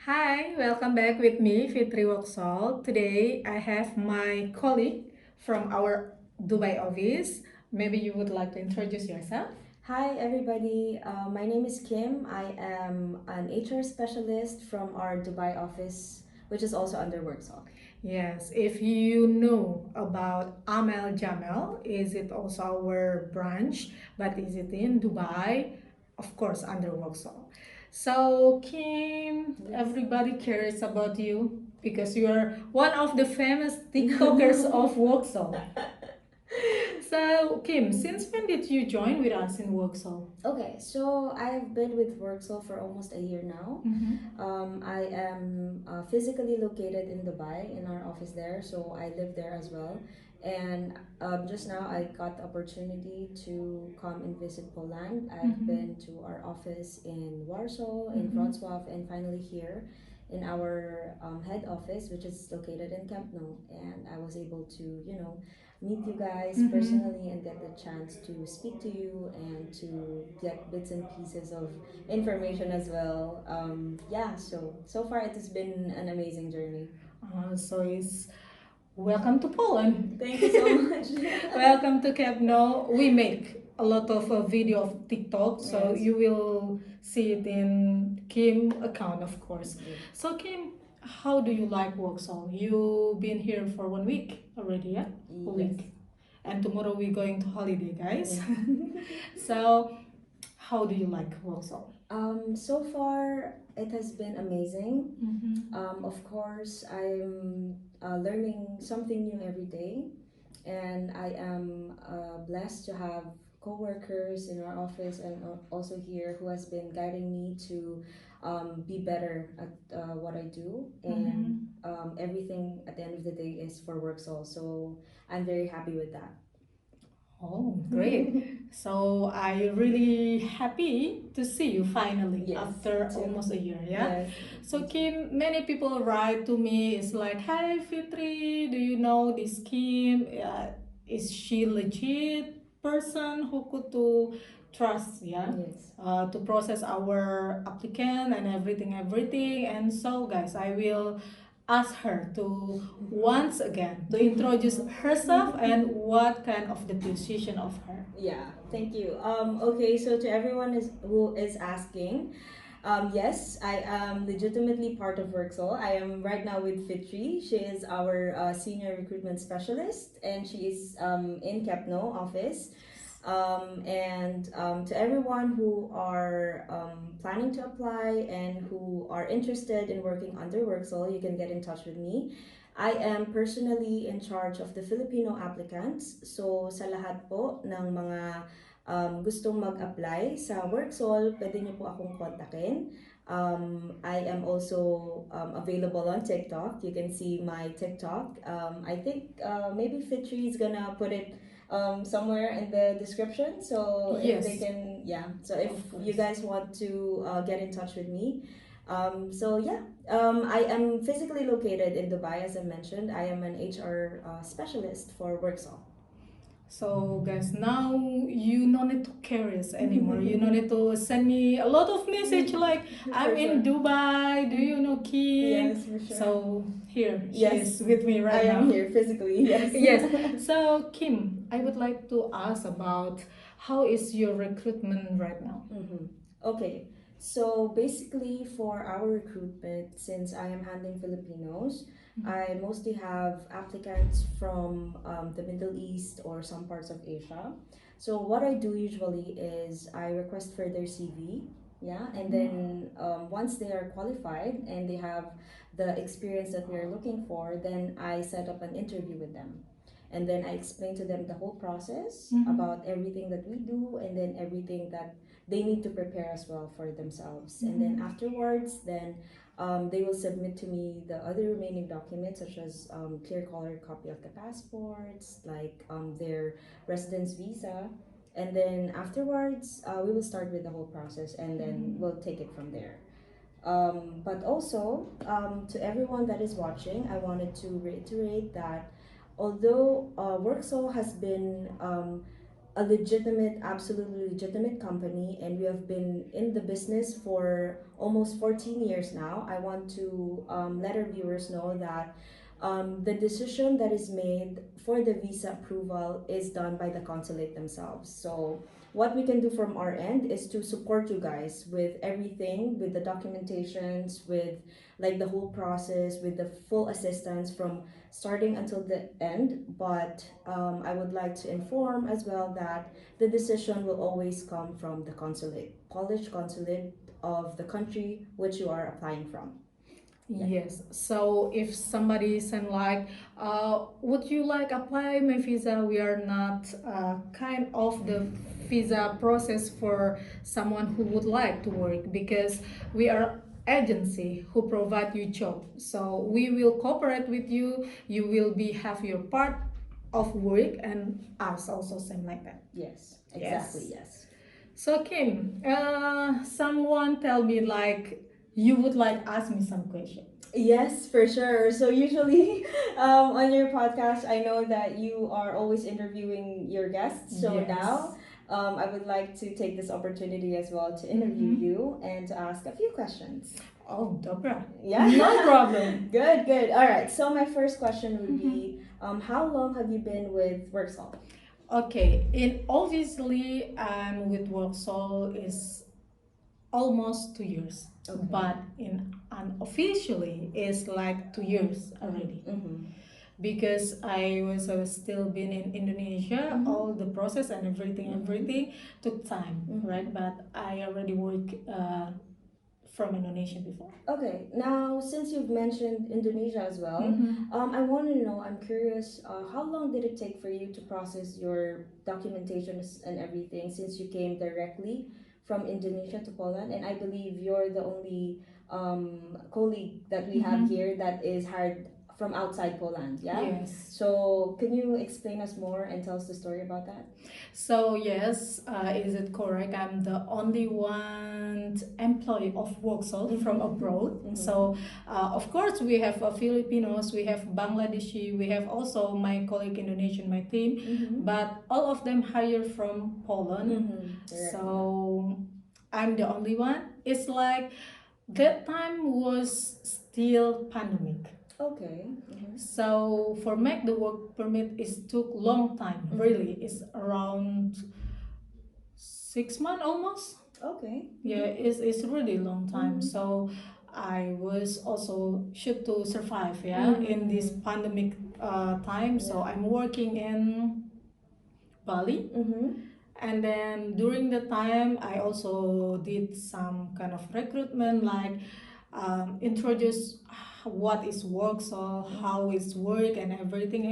Hi, welcome back with me, Fitri Worksol. Today I have my colleague from our Dubai office. Maybe you would like to introduce yourself? Hi, everybody. My name is Kim. I am an HR specialist from our Dubai office, which is also under Worksol. Yes, if you know about Amel Jamel, is it also our branch, but is it in Dubai? Of course, under Worksol. So, Kim, everybody cares about you because you are one of the famous TikTokers of Worksol. So, Kim, since when did you join with us in Worksol? Okay, so I've been with Worksol for almost a year now. I am physically located in Dubai in our office there, so I live there as well. And just now I got the opportunity to come and visit Poland. I've been to our office in Warsaw, in Wrocław, and finally here in our head office, which is located in Kepno. And I was able to, meet you guys personally and get the chance to speak to you and to get bits and pieces of information as well. Yeah, so far it has been an amazing journey. So it's welcome to Poland. Thank you so much. Welcome to Kepno. We make a lot of video of TikTok, so Yes. you will see it in Kim account, of course. So Kim, how do you like Worksol? You've been here for 1 week already, yeah? A week. And tomorrow we're going to holiday, guys. So, how do you like Worksol? So far, it has been amazing. Of course, I'm learning something new every day, and I am blessed to have coworkers in our office and also here who has been guiding me to be better at what I do, and everything at the end of the day is for Worksol. So I'm very happy with that. Oh, great. So I really happy to see you finally. Yes, after almost a year, yeah? Yes. So Kim, many people write to me, it's like, "Hi Fitri, do you know this Kim? Is she legit person who could to trust, yeah? Yes. To process our applicant and everything. And so guys, I will ask her to once again to introduce herself and what kind of the position of her. Yeah, thank you. Okay, so to everyone who is asking, yes, I am legitimately part of Worksol. I am right now with Fitri. She is our senior recruitment specialist, and she is in Kepno office. And to everyone who are planning to apply and who are interested in working under Worksol, you can get in touch with me. I am personally in charge of the Filipino applicants. So sa lahat po ng mga gustong mag-apply sa Worksol, pwede niyo po akong kontakin. I am also available on TikTok. You can see my TikTok. I think maybe Fitri is gonna put it somewhere in the description. So if they Yes. can, yeah. So if you guys want to get in touch with me, so yeah, I am physically located in Dubai, as I mentioned. I am an HR specialist for Worksol. So guys, now you don't need to curious anymore. You don't need to send me a lot of message like I'm in Dubai. Do you know Kim? Yes, for sure. So here she Yes, is with me right I now. am here physically. Yes. Yes. So Kim, I would like to ask about how is your recruitment right now? Okay, so basically for our recruitment, since I am handling Filipinos, I mostly have applicants from the Middle East or some parts of Asia. So what I do usually is I request for their CV, yeah, and then once they are qualified and they have the experience that we are looking for, then I set up an interview with them. And then I explain to them the whole process about everything that we do and then everything that they need to prepare as well for themselves. And then afterwards, then they will submit to me the other remaining documents, such as clear color copy of the passports, like their residence visa. And then afterwards, we will start with the whole process and then we'll take it from there. But also, to everyone that is watching, I wanted to reiterate that although Worksol has been a legitimate, absolutely legitimate company, and we have been in the business for almost 14 years now. I want to let our viewers know that the decision that is made for the visa approval is done by the consulate themselves. So what we can do from our end is to support you guys with everything, with the documentations, with like the whole process, with the full assistance from starting until the end. But I would like to inform as well that the decision will always come from the consulate, college consulate of the country which you are applying from. Yes. So if somebody send like, would you like apply my visa? We are not kind of the visa process for someone who would like to work, because we are agency who provide you job. So we will cooperate with you. You will be have your part of work, and us also same like that. Yes, exactly. Yes. So Kim, someone tell me like you would like ask me some question. Yes, for sure. So usually, on your podcast, I know that you are always interviewing your guests. So Yes. now, I would like to take this opportunity as well to interview you and to ask a few questions. Oh, dobra. Yeah, No problem. Good, good. All right. So my first question would be, how long have you been with Worksol? Okay, and obviously I'm with Worksol is almost 2 years, Okay. but in unofficially it's like 2 years already. Because I was still been in Indonesia, all the process and everything took time, right? But I already work from Indonesia before. Okay, now since you've mentioned Indonesia as well, I want to know, I'm curious, how long did it take for you to process your documentations and everything since you came directly from Indonesia to Poland? And I believe you're the only colleague that we have here that is hired from outside Poland, yeah? Yes. So can you explain us more and tell us the story about that? So yes, is it correct? I'm the only one employee of Worksol from abroad. So of course we have Filipinos, we have Bangladeshi, we have also my colleague Indonesian, my team, but all of them hired from Poland. So I'm the only one. It's like that time was still pandemic. Okay. So for make the work permit, it took long time. Really, it's around 6 months almost. Okay. Yeah, it's really long time. So I was also should to survive. Yeah, in this pandemic time. So I'm working in Bali. And then during the time, I also did some kind of recruitment, like introduce what is work, so how it's work and everything.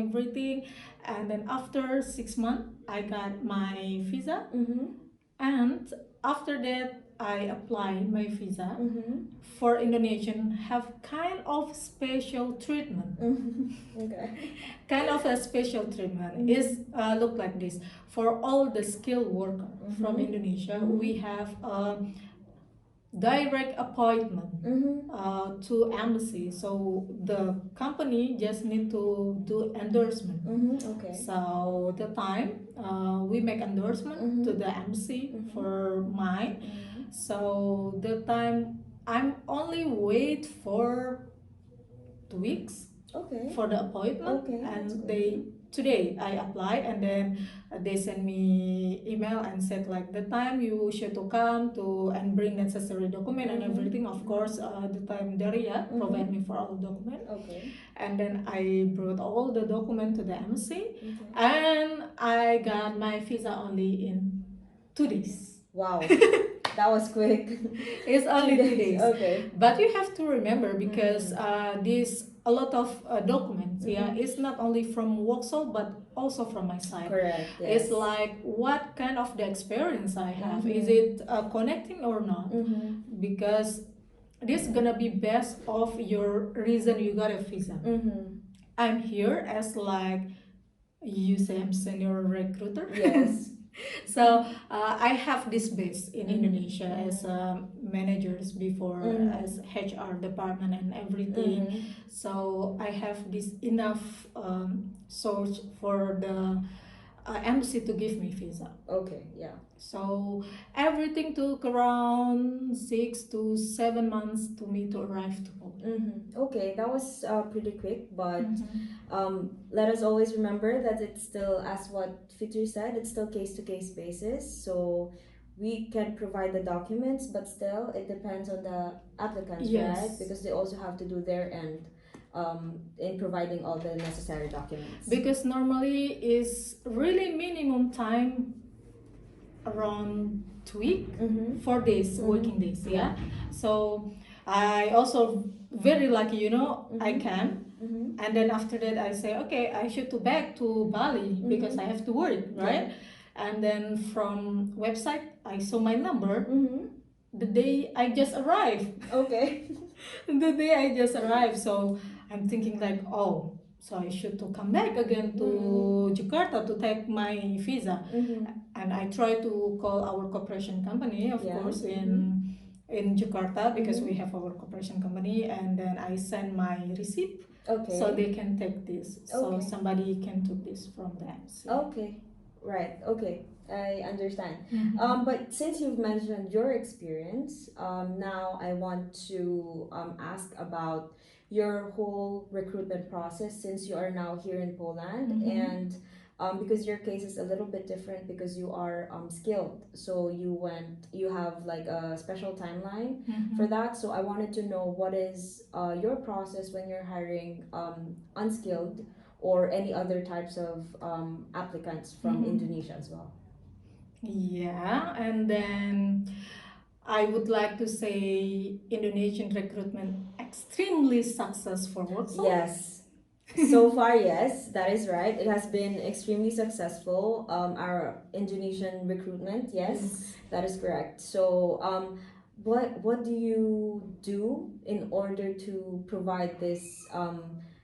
And then after 6 months, I got my visa. And after that, I applied my visa for Indonesian, have kind of special treatment. Okay. Kind of a special treatment is look like this. For all the skilled worker from Indonesia, we have a direct appointment to embassy. So the company just need to do endorsement. Okay. So the time we make endorsement to the embassy for mine. So the time I'm only wait for 2 weeks. Okay. For the appointment. Okay, And today I applied, and then they sent me email and said like the time you should to come to and bring necessary document and everything. Of course, the time Daria provide me for all document. Okay. And then I brought all the document to the embassy, and I got my visa only in 2 days. Wow. That was quick. It's only 2 days. Okay. But you have to remember, because this a lot of documents. Yeah, it's not only from Worksol but also from my side. Correct. Yes. It's like what kind of the experience I have. Is it connecting or not? Because this gonna be based of your reason you got a visa. I'm here as like you say I'm senior recruiter. Yes. So I have this base in Indonesia as managers before, as HR department and everything. So I have this enough source for the embassy to give me visa. Okay, yeah. So everything took around 6 to 7 months to me to arrive to Poland. Okay, that was pretty quick, but Mhm. let us always remember that it's still, as what Fitri said, it's still case to case basis. So we can provide the documents, but still it depends on the applicants, Yes. right? Because they also have to do their end in providing all the necessary documents. Because normally is really minimum time around 2 week, 4 days, working days, yeah. So I also very lucky, I can. And then after that I say, okay, I should to back to Bali because I have to work, right? And then from website I saw my number the day I just arrived. Okay. The day I just arrived. So I'm thinking like, oh, so I should to come back again to Jakarta to take my visa. And I try to call our cooperation company, of course, in Jakarta because we have our cooperation company, and then I send my receipt. Okay. So they can take this. So Okay. somebody can take this from them. So. Okay. Right. Okay. I understand. Mhm. But since you've mentioned your experience, now I want to ask about your whole recruitment process since you are now here in Poland, and because your case is a little bit different because you are skilled, so you have like a special timeline for that. So I wanted to know what is your process when you're hiring unskilled or any other types of applicants from Indonesia as well. Yeah, and then I would like to say Indonesian recruitment extremely successful. Worksol. Yes. So far, yes, that is right. It has been extremely successful. Our Indonesian recruitment, yes, that is correct. So, what do you do in order to provide this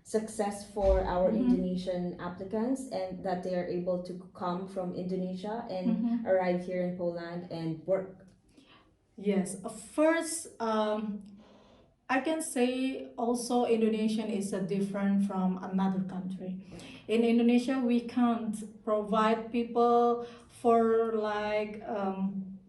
success for our Indonesian applicants and that they are able to come from Indonesia and arrive here in Poland and work? Yes, first, I can say also Indonesian is a different from another country. In Indonesia, we can't provide people for like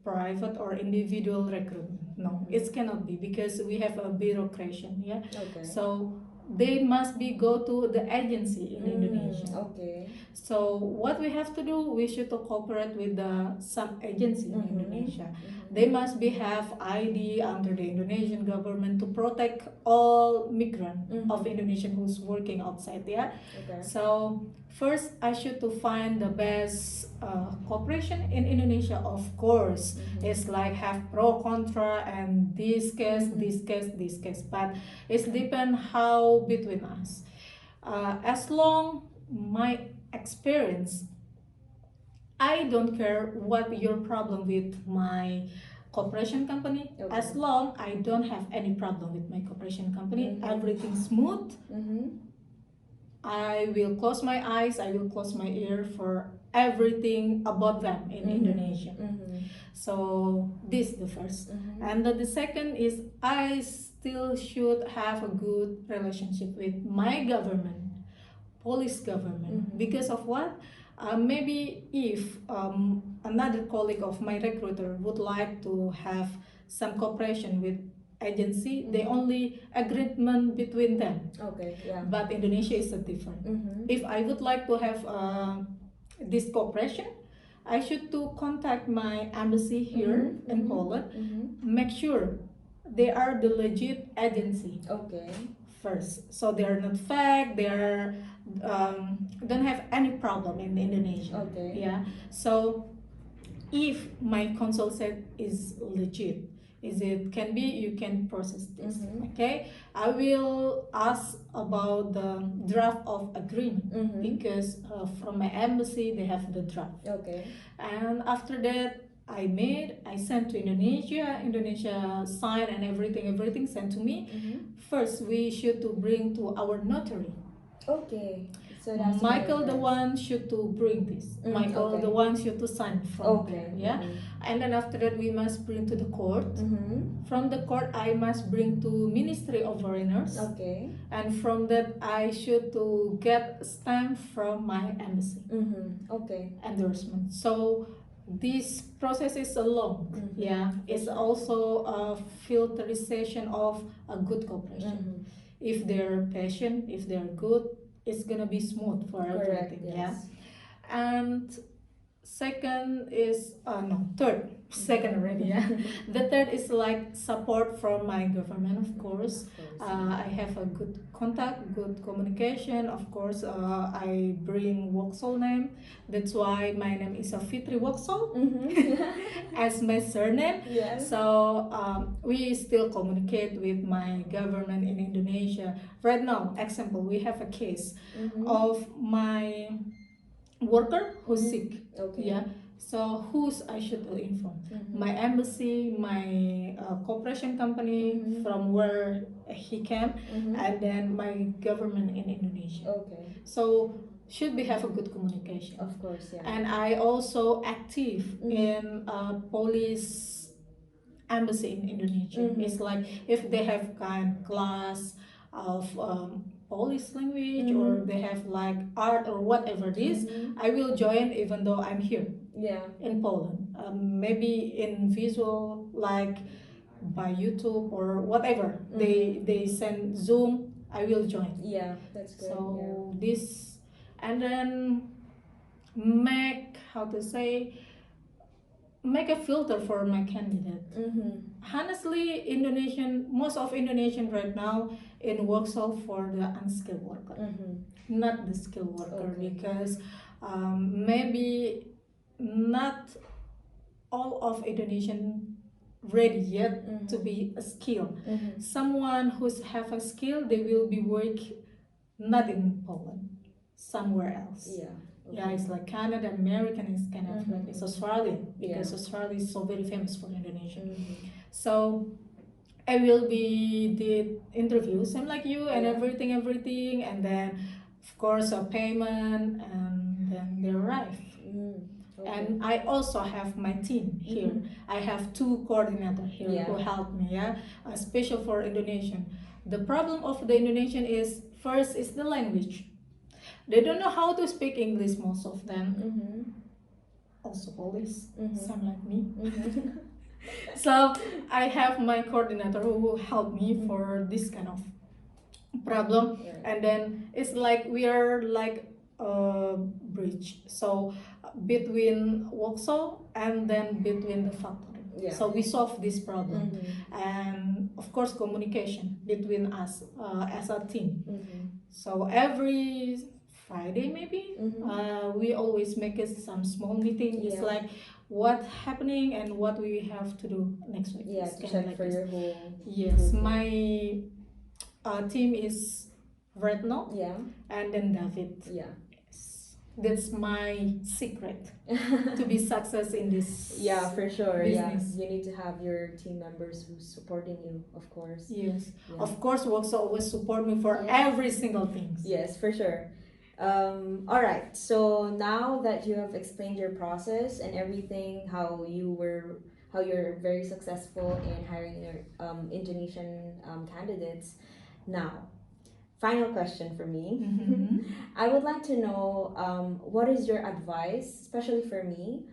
private or individual recruitment. No, it cannot be because we have a bureaucracy. Yeah. Okay. So they must be go to the agency in Indonesia. Okay. So what we have to do, we should to cooperate with the some agency in Indonesia. They must be have ID under the Indonesian government to protect all migrant of Indonesian who's working outside there. Okay. So first, I should to find the best cooperation in Indonesia. Of course, it's like have pro contra and this case, this case, this case, but it's depend how between us. As long my experience, I don't care what your problem with my cooperation company. Okay. As long I don't have any problem with my cooperation company, everything smooth. I will close my eyes, I will close my ear for everything about them in Indonesia. So this is the first. And the second is I still should have a good relationship with my government, Polish government. Because of what? Maybe if another colleague of my recruiter would like to have some cooperation with agency, they only agreement between them. Okay, yeah. But Indonesia is a different. If I would like to have this cooperation, I should to contact my embassy here in Poland, make sure they are the legit agency. Okay. First, so they are not fake. They are don't have any problem in Indonesia. Okay. Yeah. So if my consultant is legit, is it can be you can process this. Okay. I will ask about the draft of agreement because from my embassy they have the draft. Okay. And after that I sent to Indonesia. Indonesia signed and everything sent to me. First, we should to bring to our notary. Okay. So that's Michael the one should to bring this. Michael the one should to sign from there. Yeah. And then after that we must bring to the court. From the court I must bring to Ministry of Foreigners. Okay. And from that I should to get stamp from my embassy. Okay. Endorsement. So this process is a long. Yeah. It's also a filterization of a good cooperation. If they're patient, if they're good, it's gonna be smooth for everything. Yes. Yeah. And second is second already. Yeah. The third is like support from my government, of course. I have a good contact, good communication. Of course, I bring Worksol name. That's why my name is a Fitri Worksol as my surname. Yes. So we still communicate with my government in Indonesia. Right now, example, we have a case of my worker who's sick. Okay. Yeah. So who's I should inform? My embassy, my corporation company from where he came, and then my government in Indonesia. Okay. So should we have a good communication? Of course, yeah. And I also active in police embassy in Indonesia. It's like if they have kind class of Polish language or they have like art or whatever it is, I will join even though I'm here. Yeah. In Poland, maybe in visual like by YouTube or whatever they send Zoom, I will join. Yeah, that's good. So this, and then make make a filter for my candidate. Honestly, most of Indonesian right now in Worksol for the unskilled worker, not the skilled worker, because maybe not all of Indonesian ready yet to be a skill. Someone who's have a skill, they will be work not in Poland, somewhere else. Yeah. Okay. Yeah, it's like Canada, American is kind of like it's Australian, because Australia is so very famous for Indonesia. So I will be did interviews, same like you, and everything, and then of course a payment, and then they arrive. And I also have my team here. I have 2 coordinators here who help me. Yeah, special for Indonesian. The problem of the Indonesian is first is the language. They don't know how to speak English, most of them. Also Polish, some like me. So I have my coordinator who will help me for this kind of problem. And then it's like we are like a bridge. So between Worksol and then between the factory. So we solve this problem. And of course communication between us as a team. So every Friday maybe we always make some small meeting. It's like what happening and what we have to do next week. Yeah, to check like for your whole. Yes, my team is Retno. Yeah. And then David. Yeah. That's my secret to be success in this. Yeah, for sure. Business. Yeah, you need to have your team members who's supporting you, of course. Yes, of course. Worksol always support me for every single thing. Yes, for sure. All right. So now that you have explained your process and everything, how you're very successful in hiring your Indonesian candidates. Now, final question for me. I would like to know what is your advice, especially for me,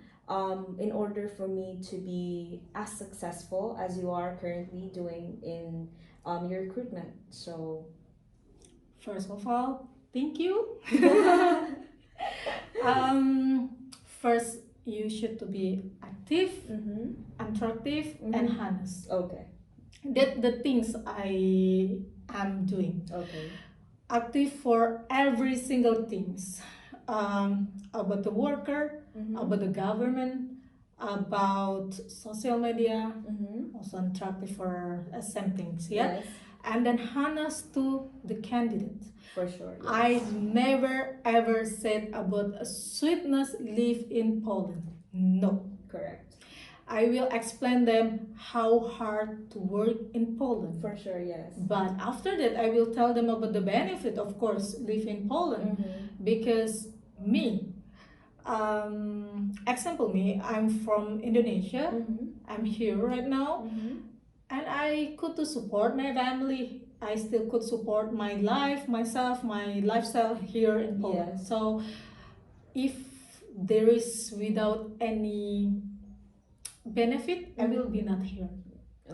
in order for me to be as successful as you are currently doing in your recruitment. So, first of all, thank you. First, you should to be active, attractive, and honest. Okay. That the things I am doing. Okay. Active for every single things, about the worker, about the government, about social media, also attractive for same things. Yeah. Yes. And then honest to the candidate. For sure. Yes. I never ever said about a sweetness live in Poland. No. Correct. I will explain them how hard to work in Poland. For sure, yes. But after that, I will tell them about the benefit, of course, live in Poland. Because me, example me, I'm from Indonesia. I'm here right now, and I could to support my family. I still could support my life, myself, my lifestyle here in Poland. Yes. So if there is without any benefit, I will be not here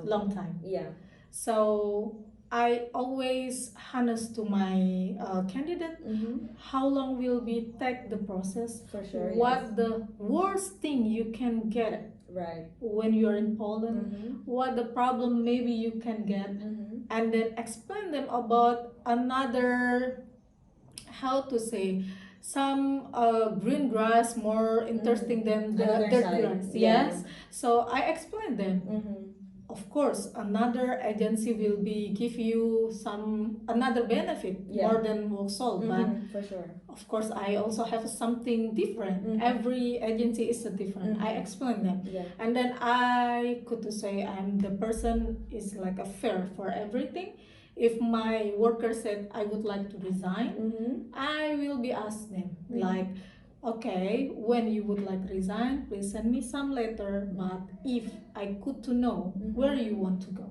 long time. Yeah. So I always honest to my candidate how long will be take the process. For sure. What Yes. the worst thing you can get Right. when you're in Poland, what the problem maybe you can get, and then explain them about another, how to say, some green grass more interesting than the Another dirt side. grass. Yeah. Yes. So I explain them. Of course, another agency will be give you some another benefit more than Worksol, but For sure. of course I also have something different. Every agency is a different. I explain them, and then I could to say I'm the person is like a fair for everything. If my worker said I would like to resign, I will be asked them like, okay, when you would like resign, please send me some letter. But if I could to know where you want to go,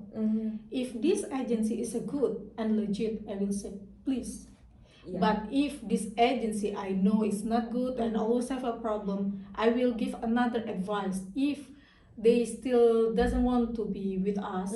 if this agency is a good and legit, I will say please. Yeah. But if this agency I know is not good and always have a problem, I will give another advice. If they still doesn't want to be with us,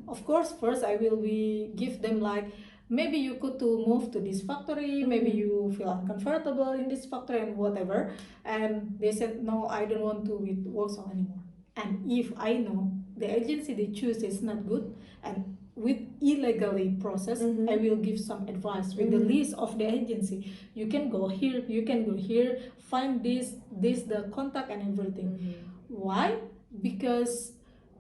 of course first I will be give them like, maybe you could to move to this factory, maybe you feel uncomfortable in this factory and whatever. And they said no, I don't want to with Worksol anymore. And if I know the agency they choose is not good and with illegally process, I will give some advice with the list of the agency. You can go here, you can go here, find this the contact and everything. Why? Because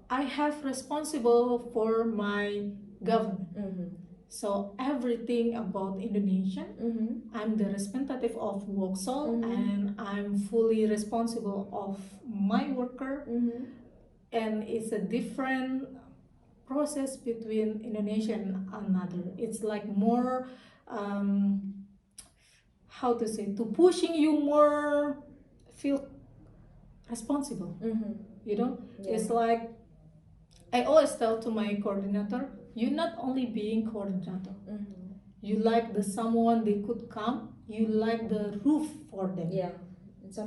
I have responsible for my government. So everything about Indonesian, I'm the representative of Worksol, and I'm fully responsible of my worker. And it's a different process between Indonesia and another. It's like more, how to say, to pushing you more feel responsible. You know, it's like I always tell to my coordinator, you're not only being coordinator. You like the someone they could come. You like the roof for them. Yeah.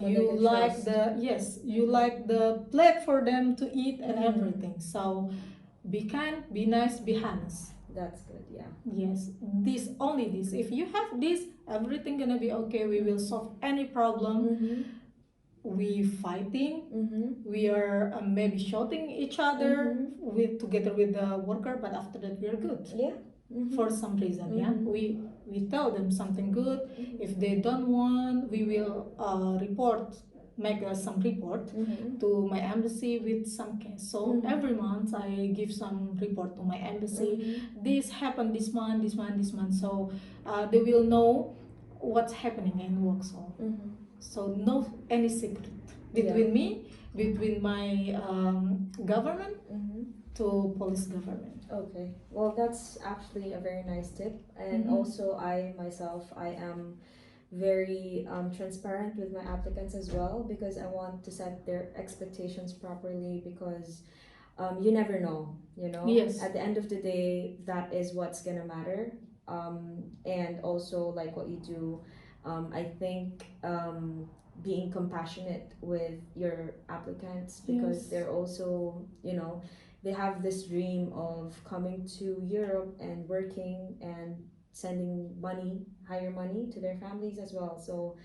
You like the you like the plate for them to eat and everything. So be kind, be nice, be honest. That's good. Yeah. Yes, this only this. If you have this, everything gonna be okay. We will solve any problem. We fighting. We are maybe shouting each other with together with the worker, but after that we are good. Yeah. For some reason, yeah, we tell them something good. If they don't want, we will report, make some report to my embassy with some case. So every month I give some report to my embassy. This happened this month, this month, this month. So they will know what's happening in Worksol. So no any secret between me, between my government to police government. Okay, well that's actually a very nice tip, and also I myself I am very transparent with my applicants as well, because I want to set their expectations properly, because you never know, you know. Yes. At the end of the day, that is what's gonna matter, and also like what you do. I think being compassionate with your applicants, because they're also, you know, they have this dream of coming to Europe and working and sending money, higher money to their families as well. So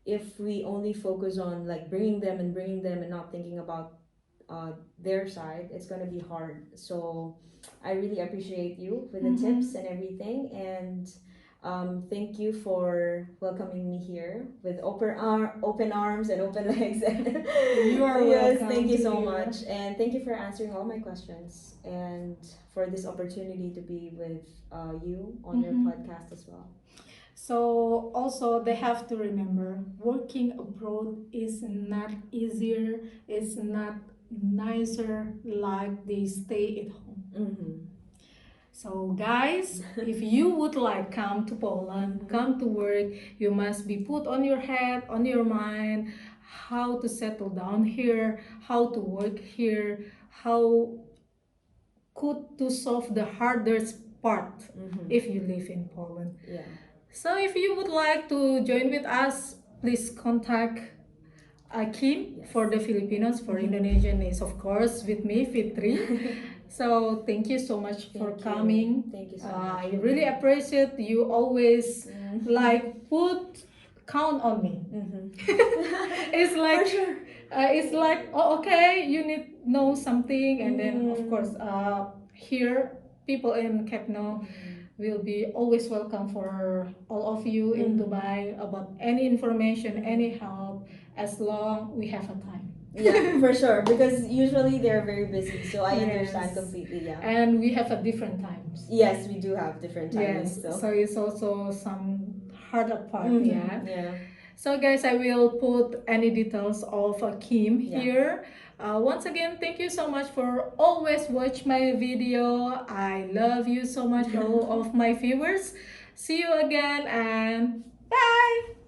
if we only focus on like bringing them and not thinking about their side, it's going to be hard. So I really appreciate you with the tips and everything, and thank you for welcoming me here with open arms and open legs. You are yes, welcome. thank you so much, and thank you for answering all my questions and for this opportunity to be with you on your podcast as well. So also they have to remember, working abroad is not easier. It's not nicer like they stay at home. Mm-hmm. So guys, if you would like come to Poland, come to work, you must be put on your head, on your mind, how to settle down here, how to work here, how could to solve the hardest part if you live in Poland. Yeah. So if you would like to join with us, please contact Kim for the Filipinos. For Indonesian is of course with me, Fitri. So thank you so much for coming. Thank you so much. I really appreciate you always like count on me. It's like For sure. it's like, oh, okay, you need know something, and then of course here people in Kepno will be always welcome for all of you in Dubai about any information, any help, as long we have a time. Yeah, for sure. Because usually they're very busy, so I Yes. understand completely. Yeah. And we have a different times. Yes, we do have different timings. Yes, so it's also some harder part. Yeah. Yeah. So guys, I will put any details of Kim Yeah. here. Once again, thank you so much for always watch my video. I love you so much, all of my viewers. See you again, and bye.